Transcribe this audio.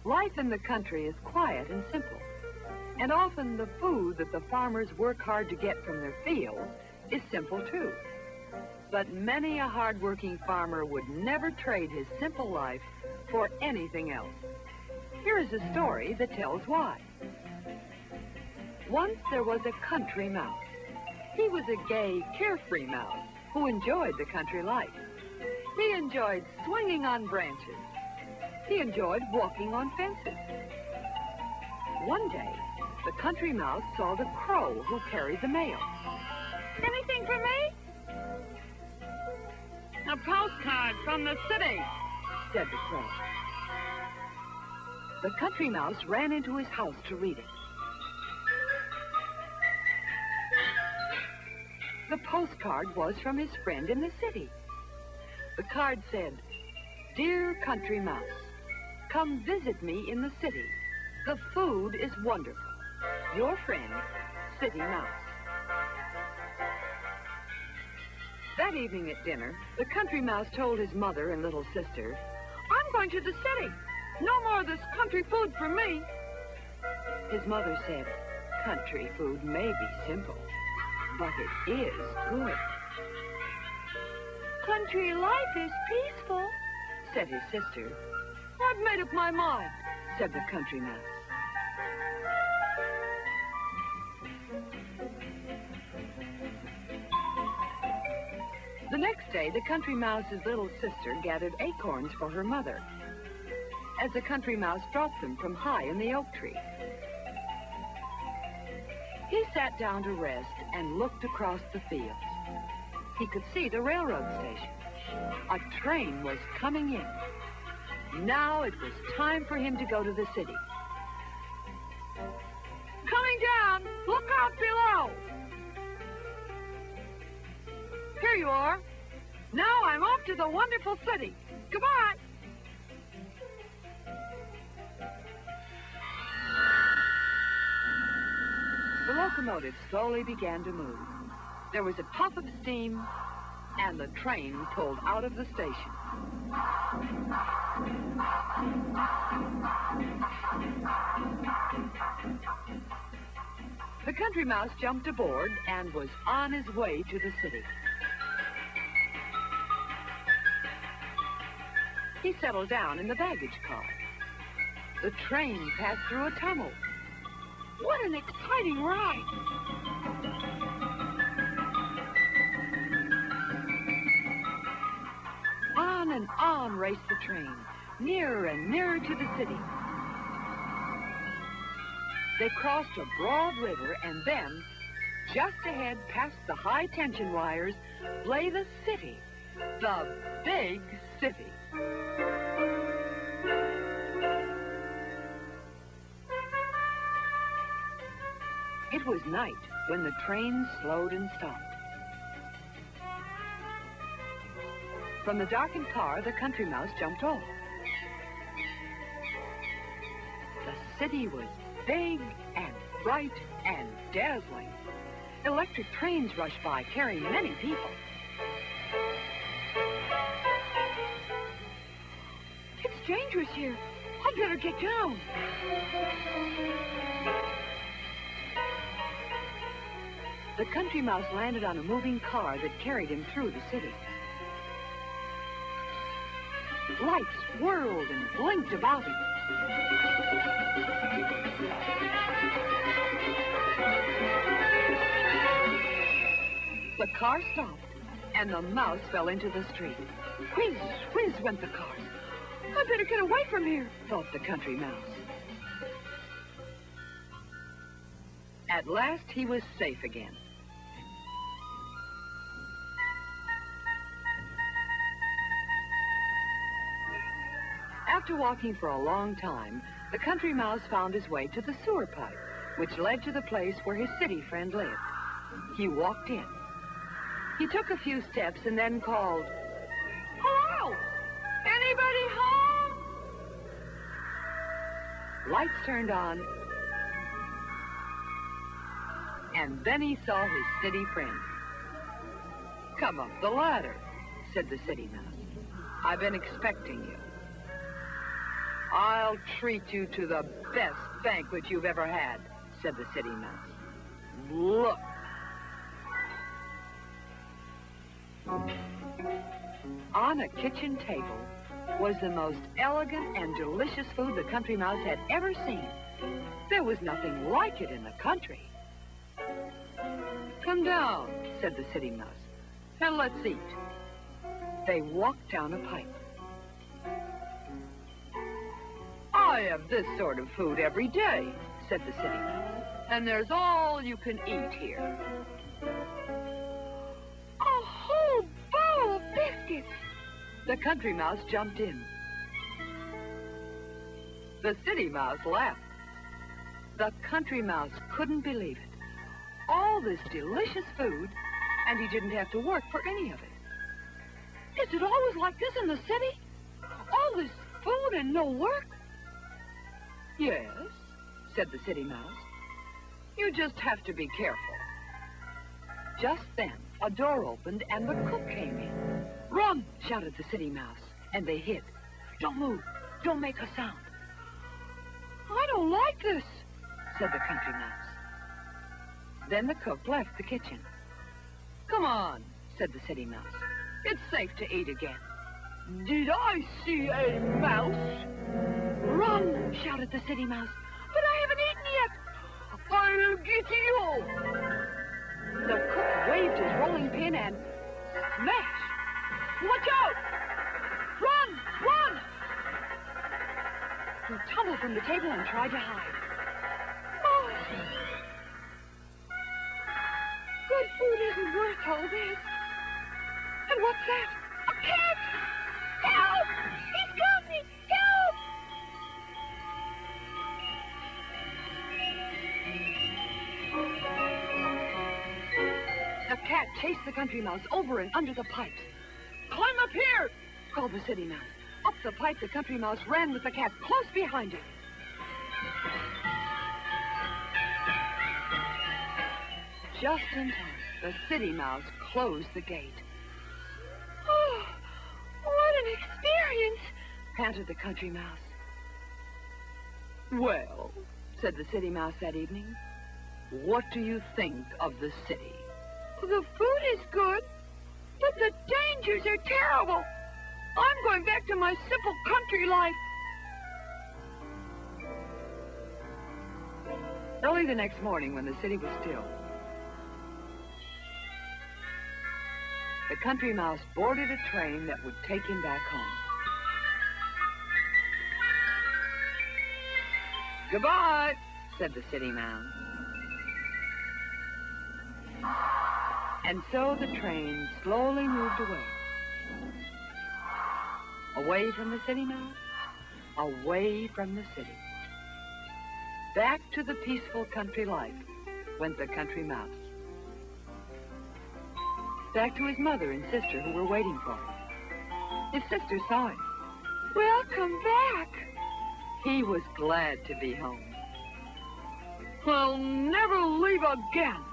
Life in the country is quiet and simple, and often the food that the farmers work hard to get from their fields is simple too. But many a hard-working farmer would never trade his simple life for anything else. Here is a story that tells why. Once there was a country mouse. He was a gay, carefree mouse who enjoyed the country life. He enjoyed swinging on branches. He enjoyed walking on fences. One day, the country mouse saw the crow who carried the mail. Anything for me? A postcard from the city, said the crow. The country mouse ran into his house to read it. The postcard was from his friend in the city. The card said, "Dear country mouse, come visit me in the city. The food is wonderful. Your friend, City Mouse." That evening at dinner, the country mouse told his mother and little sister, "I'm going to the city. No more of this country food for me." His mother said, "Country food may be simple, but it is good." "Country life is peaceful," said his sister. "I've made up my mind," said the country mouse. The next day, the country mouse's little sister gathered acorns for her mother, as the country mouse dropped them from high in the oak tree. He sat down to rest and looked across the fields. He could see the railroad station. A train was coming in. Now it was time for him to go to the city. "Coming down! Look out below!" "Here you are. Now I'm off to the wonderful city. Goodbye." The locomotive slowly began to move. There was a puff of steam, and the train pulled out of the station. The country mouse jumped aboard and was on his way to the city. He settled down in the baggage car. The train passed through a tunnel. What an exciting ride! On and on raced the train, nearer and nearer to the city. They crossed a broad river, and then, just ahead past the high-tension wires, lay the city, the big city. It was night when the train slowed and stopped. From the darkened car, the country mouse jumped off. The city was big and bright and dazzling. Electric trains rushed by, carrying many people. "It's dangerous here. I'd better get down." The country mouse landed on a moving car that carried him through the city. Lights whirled and blinked about him. The car stopped, and the mouse fell into the street. Whiz, whiz went the cars. "I better get away from here," thought the country mouse. At last, he was safe again. After walking for a long time, the country mouse found his way to the sewer pipe, which led to the place where his city friend lived. He walked in. He took a few steps and then called, "Hello! Anybody home?" Lights turned on, and then he saw his city friend. "Come up the ladder," said the city mouse. "I've been expecting you." I'll treat you to the best banquet you've ever had, said the City Mouse. Look. On a kitchen table was the most elegant and delicious food the Country Mouse had ever seen. There was nothing like it in the country. Come down, said the City Mouse, and let's eat. They walked down a pipe. I have this sort of food every day, said the City Mouse, and there's all you can eat here. A whole bowl of biscuits. The Country Mouse jumped in. The City Mouse laughed. The Country Mouse couldn't believe it. All this delicious food, and he didn't have to work for any of it. Is it always like this in the city? All this food and no work? Yes, said the City Mouse. You just have to be careful. Just then, a door opened and the cook came in. Run, shouted the City Mouse, and they hid. Don't move. Don't make a sound. I don't like this, said the Country Mouse. Then the cook left the kitchen. Come on, said the City Mouse. It's safe to eat again. Did I see a mouse? Run, shouted the City Mouse. But I haven't eaten yet. I'll get you. The cook waved his rolling pin and smash! Watch out! Run! Run! He tumbled from the table and tried to hide. Oh. Good food isn't worth all this. And what's that? A cat! Help! He's got me! Help! The cat chased the Country Mouse over and under the pipes. Climb up here, called the City Mouse. Up the pipe, the Country Mouse ran with the cat close behind him. Just in time, the City Mouse closed the gate. Oh, what an experience, panted the Country Mouse. Well, said the City Mouse that evening, what do you think of the city? The food is good, but the dangers are terrible. I'm going back to my simple country life. Early the next morning, when the city was still, the Country Mouse boarded a train that would take him back home. Goodbye, said the City Mouse. And so the train slowly moved away. Away from the City Mouse, away from the city. Back to the peaceful country life went the Country Mouse. Back to his mother and sister who were waiting for him. His sister saw him. Welcome back. He was glad to be home. I'll never leave again.